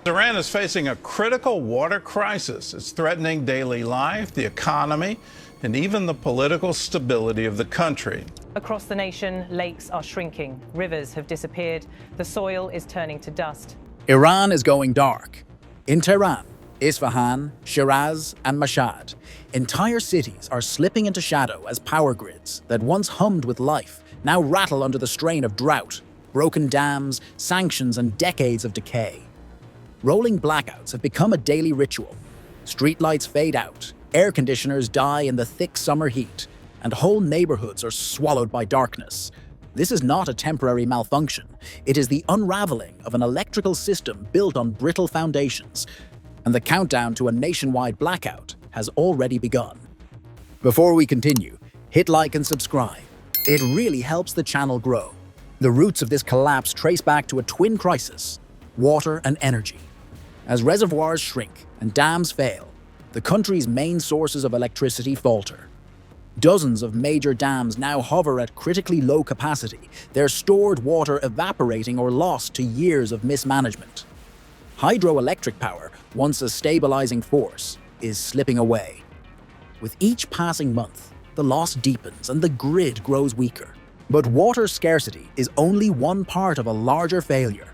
Tehran is facing a critical water crisis. It's threatening daily life, the economy, and even the political stability of the country. Across the nation, lakes are shrinking, rivers have disappeared, the soil is turning to dust. Iran is going dark. In Tehran, Isfahan, Shiraz, and Mashhad, entire cities are slipping into shadow as power grids that once hummed with life now rattle under the strain of drought, broken dams, sanctions, and decades of decay. Rolling blackouts have become a daily ritual. Streetlights fade out, air conditioners die in the thick summer heat, and whole neighborhoods are swallowed by darkness. This is not a temporary malfunction. It is the unraveling of an electrical system built on brittle foundations, and the countdown to a nationwide blackout has already begun. Before we continue, hit like and subscribe. It really helps the channel grow. The roots of this collapse trace back to a twin crisis: water and energy. As reservoirs shrink and dams fail, the country's main sources of electricity falter. Dozens of major dams now hover at critically low capacity, their stored water evaporating or lost to years of mismanagement. Hydroelectric power, once a stabilizing force, is slipping away. With each passing month, the loss deepens and the grid grows weaker. But water scarcity is only one part of a larger failure.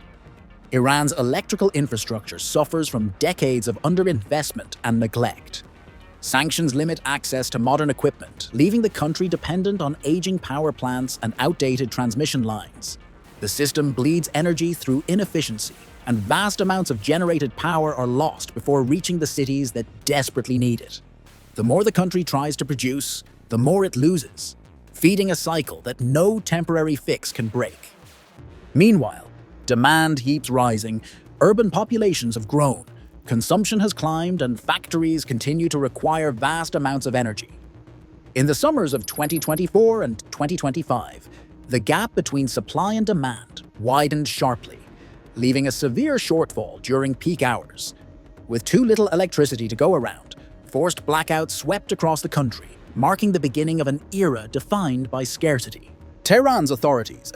Iran's electrical infrastructure suffers from decades of underinvestment and neglect. Sanctions limit access to modern equipment, leaving the country dependent on aging power plants and outdated transmission lines. The system bleeds energy through inefficiency, and vast amounts of generated power are lost before reaching the cities that desperately need it. The more the country tries to produce, the more it loses, feeding a cycle that no temporary fix can break. Meanwhile, demand keeps rising, urban populations have grown, consumption has climbed, and factories continue to require vast amounts of energy. In the summers of 2024 and 2025, the gap between supply and demand widened sharply, leaving a severe shortfall during peak hours. With too little electricity to go around, forced blackouts swept across the country, marking the beginning of an era defined by scarcity. Tehran's authorities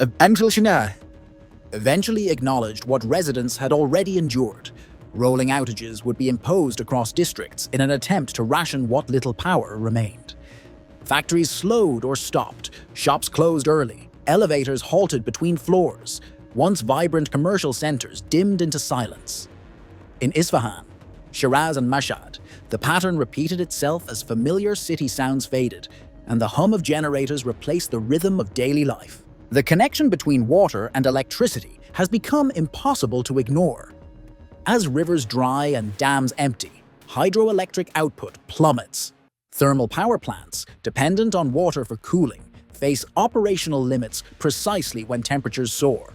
eventually acknowledged what residents had already endured. Rolling outages would be imposed across districts in an attempt to ration what little power remained. Factories slowed or stopped, shops closed early, elevators halted between floors. Once vibrant commercial centers dimmed into silence. In Isfahan, Shiraz, and Mashhad, the pattern repeated itself as familiar city sounds faded, and the hum of generators replaced the rhythm of daily life. The connection between water and electricity has become impossible to ignore. As rivers dry and dams empty, hydroelectric output plummets. Thermal power plants, dependent on water for cooling, face operational limits precisely when temperatures soar.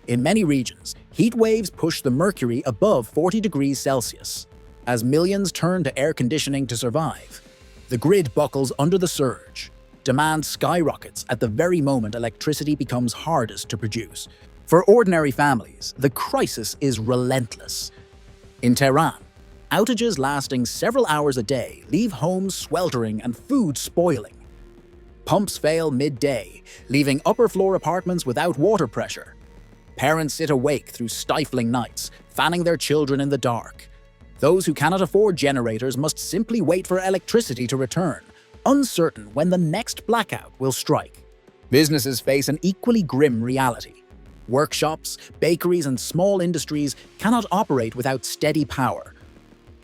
In many regions, heat waves push the mercury above 40 degrees Celsius. As millions turn to air conditioning to survive, the grid buckles under the surge. Demand skyrockets at the very moment electricity becomes hardest to produce. For ordinary families, the crisis is relentless. In Tehran, outages lasting several hours a day leave homes sweltering and food spoiling. Pumps fail midday, leaving upper-floor apartments without water pressure. Parents sit awake through stifling nights, fanning their children in the dark. Those who cannot afford generators must simply wait for electricity to return, uncertain when the next blackout will strike. Businesses face an equally grim reality. Workshops, bakeries, and small industries cannot operate without steady power.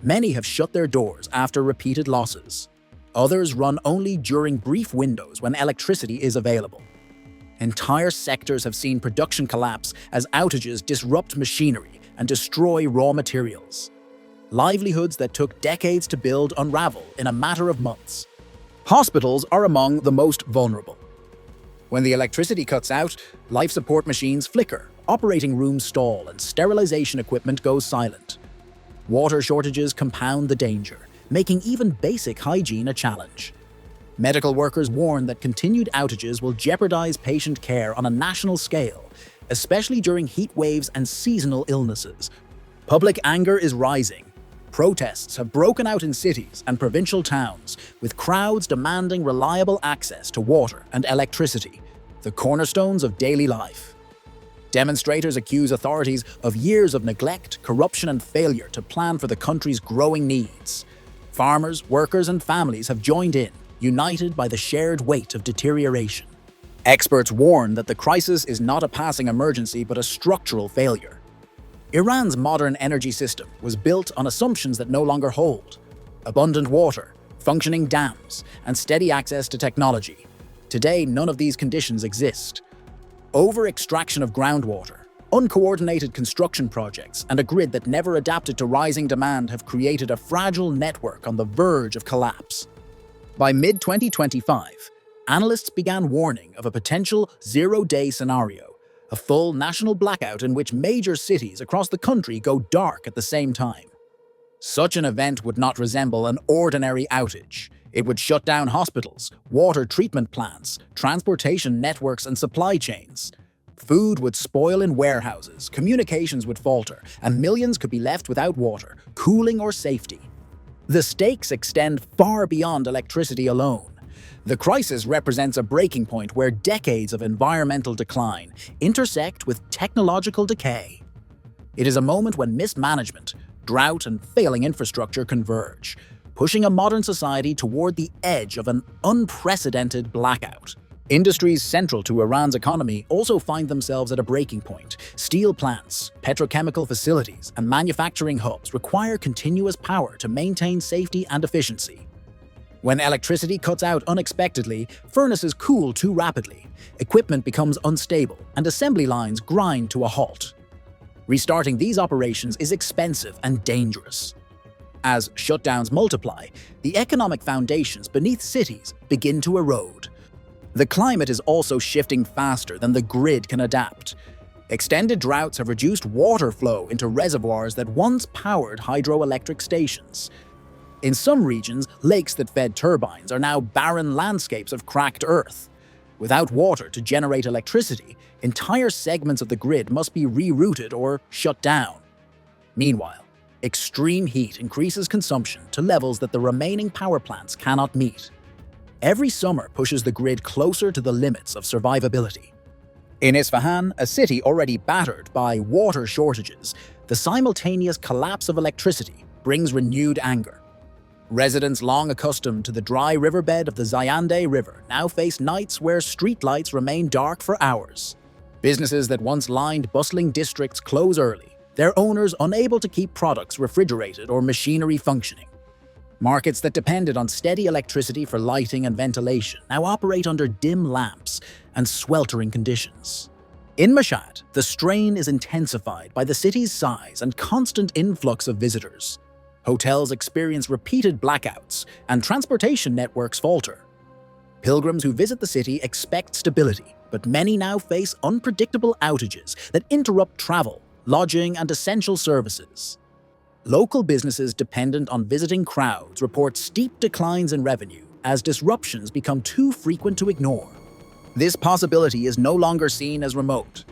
Many have shut their doors after repeated losses. Others run only during brief windows when electricity is available. Entire sectors have seen production collapse as outages disrupt machinery and destroy raw materials. Livelihoods that took decades to build unravel in a matter of months. Hospitals are among the most vulnerable. When the electricity cuts out, life support machines flicker, operating rooms stall, and sterilization equipment goes silent. Water shortages compound the danger, making even basic hygiene a challenge. Medical workers warn that continued outages will jeopardize patient care on a national scale, especially during heat waves and seasonal illnesses. Public anger is rising. Protests have broken out in cities and provincial towns, with crowds demanding reliable access to water and electricity, the cornerstones of daily life. Demonstrators accuse authorities of years of neglect, corruption, and failure to plan for the country's growing needs. Farmers, workers, and families have joined in, united by the shared weight of deterioration. Experts warn that the crisis is not a passing emergency but a structural failure. Iran's modern energy system was built on assumptions that no longer hold: abundant water, functioning dams, and steady access to technology. Today, none of these conditions exist. Over-extraction of groundwater, uncoordinated construction projects, and a grid that never adapted to rising demand have created a fragile network on the verge of collapse. By mid-2025, analysts began warning of a potential zero-day scenario, a full national blackout in which major cities across the country go dark at the same time. Such an event would not resemble an ordinary outage. It would shut down hospitals, water treatment plants, transportation networks, and supply chains. Food would spoil in warehouses, communications would falter, and millions could be left without water, cooling, or safety. The stakes extend far beyond electricity alone. The crisis represents a breaking point where decades of environmental decline intersect with technological decay. It is a moment when mismanagement, drought, and failing infrastructure converge, pushing a modern society toward the edge of an unprecedented blackout. Industries central to Iran's economy also find themselves at a breaking point. Steel plants, petrochemical facilities, and manufacturing hubs require continuous power to maintain safety and efficiency. When electricity cuts out unexpectedly, furnaces cool too rapidly, equipment becomes unstable, and assembly lines grind to a halt. Restarting these operations is expensive and dangerous. As shutdowns multiply, the economic foundations beneath cities begin to erode. The climate is also shifting faster than the grid can adapt. Extended droughts have reduced water flow into reservoirs that once powered hydroelectric stations. In some regions, lakes that fed turbines are now barren landscapes of cracked earth. Without water to generate electricity, entire segments of the grid must be rerouted or shut down. Meanwhile, extreme heat increases consumption to levels that the remaining power plants cannot meet. Every summer pushes the grid closer to the limits of survivability. In Isfahan, a city already battered by water shortages, the simultaneous collapse of electricity brings renewed anger. Residents long accustomed to the dry riverbed of the Zayandeh River now face nights where streetlights remain dark for hours. Businesses that once lined bustling districts close early, their owners unable to keep products refrigerated or machinery functioning. Markets that depended on steady electricity for lighting and ventilation now operate under dim lamps and sweltering conditions. In Mashhad, the strain is intensified by the city's size and constant influx of visitors. Hotels experience repeated blackouts, and transportation networks falter. Pilgrims who visit the city expect stability, but many now face unpredictable outages that interrupt travel, lodging, and essential services. Local businesses dependent on visiting crowds report steep declines in revenue as disruptions become too frequent to ignore. This possibility is no longer seen as remote.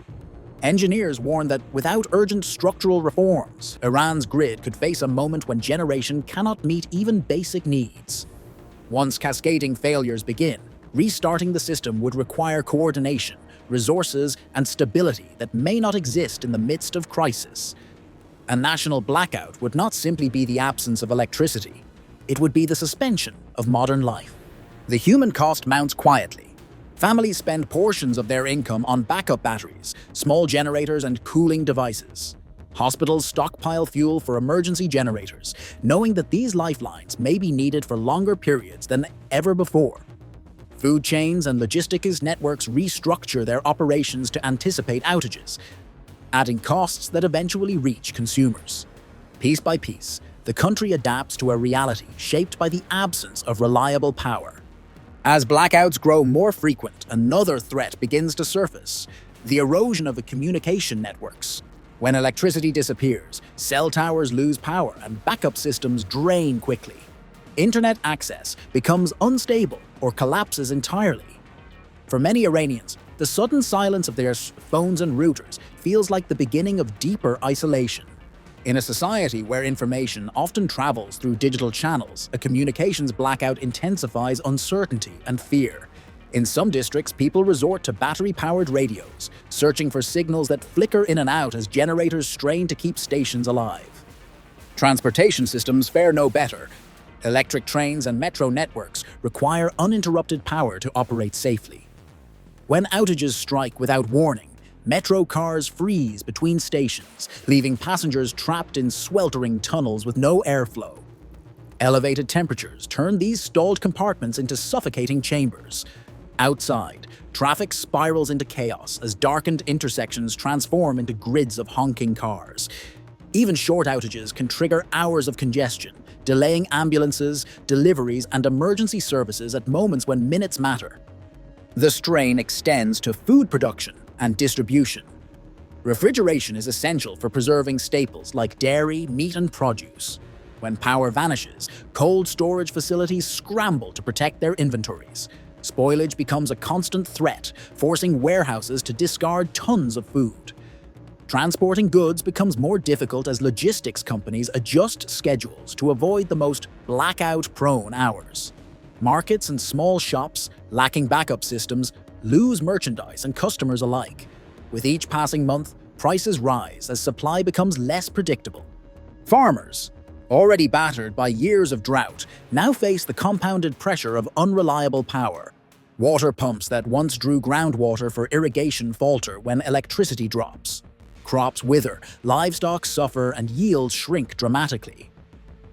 Engineers warn that without urgent structural reforms, Iran's grid could face a moment when generation cannot meet even basic needs. Once cascading failures begin, restarting the system would require coordination, resources, and stability that may not exist in the midst of crisis. A national blackout would not simply be the absence of electricity. It would be the suspension of modern life. The human cost mounts quietly. Families spend portions of their income on backup batteries, small generators, and cooling devices. Hospitals stockpile fuel for emergency generators, knowing that these lifelines may be needed for longer periods than ever before. Food chains and logistics networks restructure their operations to anticipate outages, adding costs that eventually reach consumers. Piece by piece, the country adapts to a reality shaped by the absence of reliable power. As blackouts grow more frequent, another threat begins to surface: the erosion of the communication networks. When electricity disappears, cell towers lose power and backup systems drain quickly. Internet access becomes unstable or collapses entirely. For many Iranians, the sudden silence of their phones and routers feels like the beginning of deeper isolation. In a society where information often travels through digital channels, a communications blackout intensifies uncertainty and fear. In some districts, people resort to battery-powered radios, searching for signals that flicker in and out as generators strain to keep stations alive. Transportation systems fare no better. Electric trains and metro networks require uninterrupted power to operate safely. When outages strike without warning, metro cars freeze between stations, leaving passengers trapped in sweltering tunnels with no airflow. Elevated temperatures turn these stalled compartments into suffocating chambers. Outside, traffic spirals into chaos as darkened intersections transform into grids of honking cars. Even short outages can trigger hours of congestion, delaying ambulances, deliveries, and emergency services at moments when minutes matter. The strain extends to food production and distribution. Refrigeration is essential for preserving staples like dairy, meat, and produce. When power vanishes, cold storage facilities scramble to protect their inventories. Spoilage becomes a constant threat, forcing warehouses to discard tons of food. Transporting goods becomes more difficult as logistics companies adjust schedules to avoid the most blackout-prone hours. Markets and small shops, lacking backup systems, lose merchandise and customers alike. With each passing month, prices rise as supply becomes less predictable. Farmers, already battered by years of drought, now face the compounded pressure of unreliable power. Water pumps that once drew groundwater for irrigation falter when electricity drops. Crops wither, livestock suffer, and yields shrink dramatically.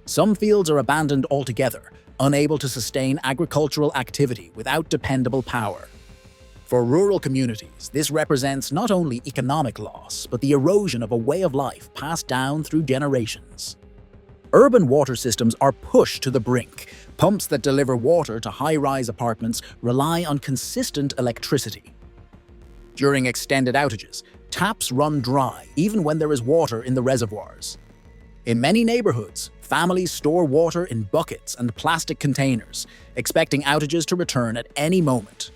Some fields are abandoned altogether, unable to sustain agricultural activity without dependable power. For rural communities, this represents not only economic loss, but the erosion of a way of life passed down through generations. Urban water systems are pushed to the brink. Pumps that deliver water to high-rise apartments rely on consistent electricity. During extended outages, taps run dry even when there is water in the reservoirs. In many neighborhoods, families store water in buckets and plastic containers, expecting outages to return at any moment.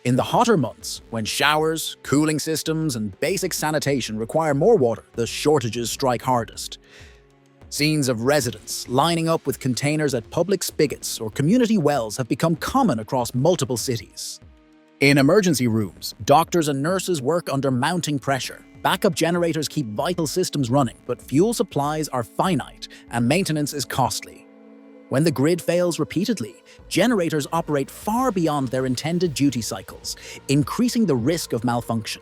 In the hotter months, when showers, cooling systems, and basic sanitation require more water, the shortages strike hardest. Scenes of residents lining up with containers at public spigots or community wells have become common across multiple cities. In emergency rooms, doctors and nurses work under mounting pressure. Backup generators keep vital systems running, but fuel supplies are finite and maintenance is costly. When the grid fails repeatedly, generators operate far beyond their intended duty cycles, increasing the risk of malfunction.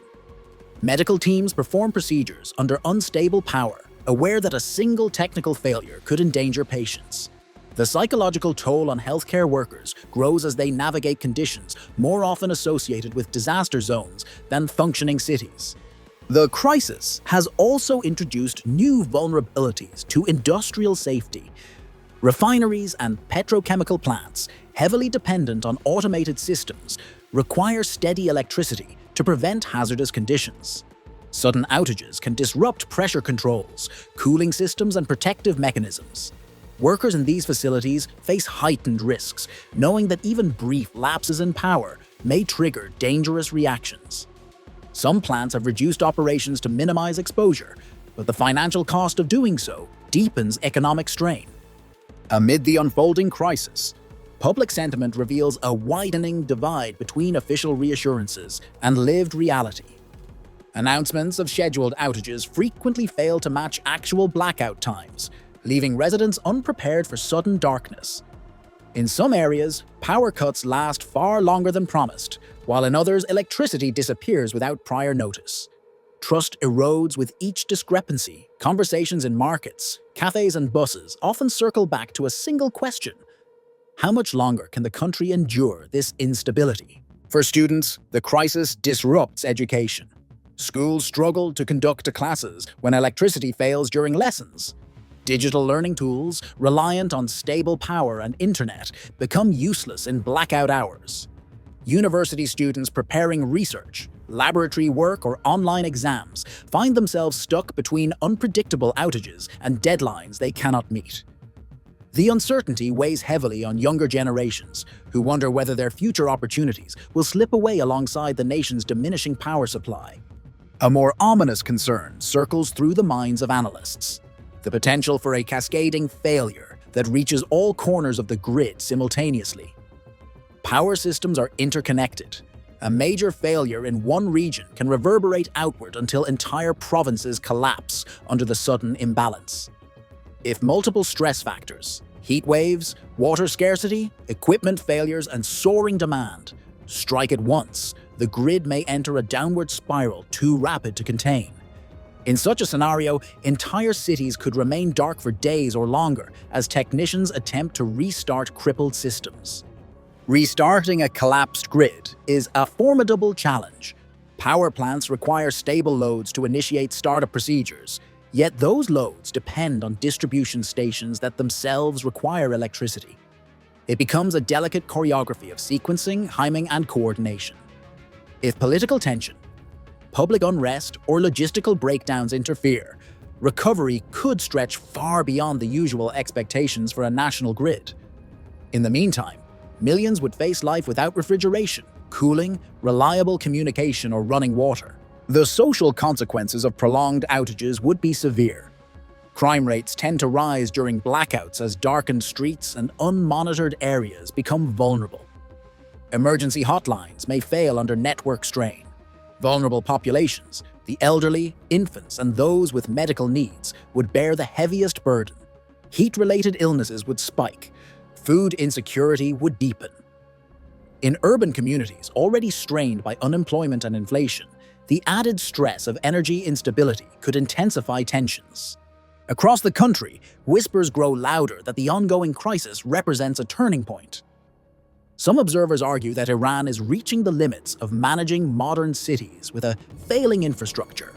Medical teams perform procedures under unstable power, aware that a single technical failure could endanger patients. The psychological toll on healthcare workers grows as they navigate conditions more often associated with disaster zones than functioning cities. The crisis has also introduced new vulnerabilities to industrial safety. Refineries and petrochemical plants, heavily dependent on automated systems, require steady electricity to prevent hazardous conditions. Sudden outages can disrupt pressure controls, cooling systems, and protective mechanisms. Workers in these facilities face heightened risks, knowing that even brief lapses in power may trigger dangerous reactions. Some plants have reduced operations to minimize exposure, but the financial cost of doing so deepens economic strain. Amid the unfolding crisis, public sentiment reveals a widening divide between official reassurances and lived reality. Announcements of scheduled outages frequently fail to match actual blackout times, leaving residents unprepared for sudden darkness. In some areas, power cuts last far longer than promised, while in others, electricity disappears without prior notice. Trust erodes with each discrepancy. Conversations in markets, cafes, and buses often circle back to a single question: how much longer can the country endure this instability? For students, the crisis disrupts education. Schools struggle to conduct classes when electricity fails during lessons. Digital learning tools, reliant on stable power and internet, become useless in blackout hours. University students preparing research, laboratory work, or online exams find themselves stuck between unpredictable outages and deadlines they cannot meet. The uncertainty weighs heavily on younger generations, who wonder whether their future opportunities will slip away alongside the nation's diminishing power supply. A more ominous concern circles through the minds of analysts: the potential for a cascading failure that reaches all corners of the grid simultaneously. Power systems are interconnected. A major failure in one region can reverberate outward until entire provinces collapse under the sudden imbalance. If multiple stress factors, heat waves, water scarcity, equipment failures, and soaring demand strike at once, the grid may enter a downward spiral too rapid to contain. In such a scenario, entire cities could remain dark for days or longer as technicians attempt to restart crippled systems. Restarting a collapsed grid is a formidable challenge. Power plants require stable loads to initiate startup procedures, yet those loads depend on distribution stations that themselves require electricity. It becomes a delicate choreography of sequencing, timing, and coordination. If political tension, public unrest, or logistical breakdowns interfere, recovery could stretch far beyond the usual expectations for a national grid. In the meantime, millions would face life without refrigeration, cooling, reliable communication, or running water. The social consequences of prolonged outages would be severe. Crime rates tend to rise during blackouts as darkened streets and unmonitored areas become vulnerable. Emergency hotlines may fail under network strain. Vulnerable populations, the elderly, infants, and those with medical needs would bear the heaviest burden. Heat-related illnesses would spike. Food insecurity would deepen. In urban communities already strained by unemployment and inflation, the added stress of energy instability could intensify tensions. Across the country, whispers grow louder that the ongoing crisis represents a turning point. Some observers argue that Iran is reaching the limits of managing modern cities with a failing infrastructure.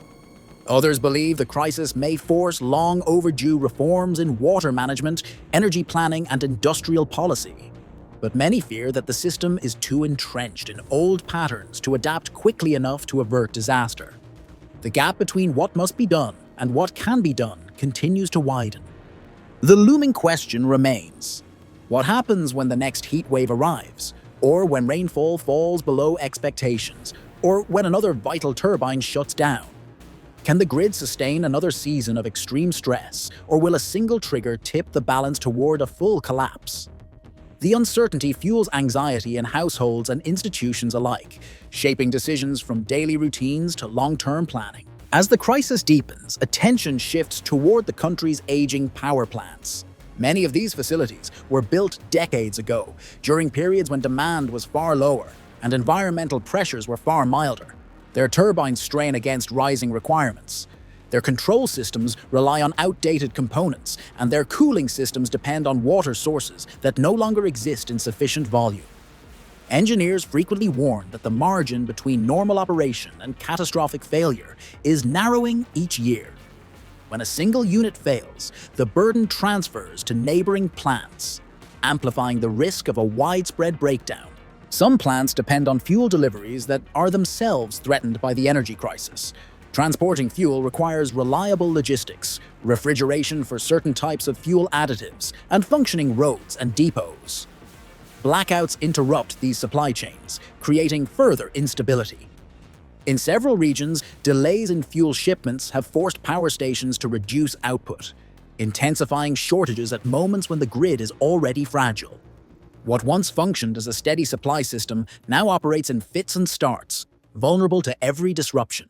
Others believe the crisis may force long overdue reforms in water management, energy planning, and industrial policy. But many fear that the system is too entrenched in old patterns to adapt quickly enough to avert disaster. The gap between what must be done and what can be done continues to widen. The looming question remains: what happens when the next heat wave arrives, or when rainfall falls below expectations, or when another vital turbine shuts down? Can the grid sustain another season of extreme stress, or will a single trigger tip the balance toward a full collapse? The uncertainty fuels anxiety in households and institutions alike, shaping decisions from daily routines to long-term planning. As the crisis deepens, attention shifts toward the country's aging power plants. Many of these facilities were built decades ago, during periods when demand was far lower and environmental pressures were far milder. Their turbines strain against rising requirements. Their control systems rely on outdated components, and their cooling systems depend on water sources that no longer exist in sufficient volume. Engineers frequently warn that the margin between normal operation and catastrophic failure is narrowing each year. When a single unit fails, the burden transfers to neighboring plants, amplifying the risk of a widespread breakdown. Some plants depend on fuel deliveries that are themselves threatened by the energy crisis. Transporting fuel requires reliable logistics, refrigeration for certain types of fuel additives, and functioning roads and depots. Blackouts interrupt these supply chains, creating further instability. In several regions, delays in fuel shipments have forced power stations to reduce output, intensifying shortages at moments when the grid is already fragile. What once functioned as a steady supply system now operates in fits and starts, vulnerable to every disruption.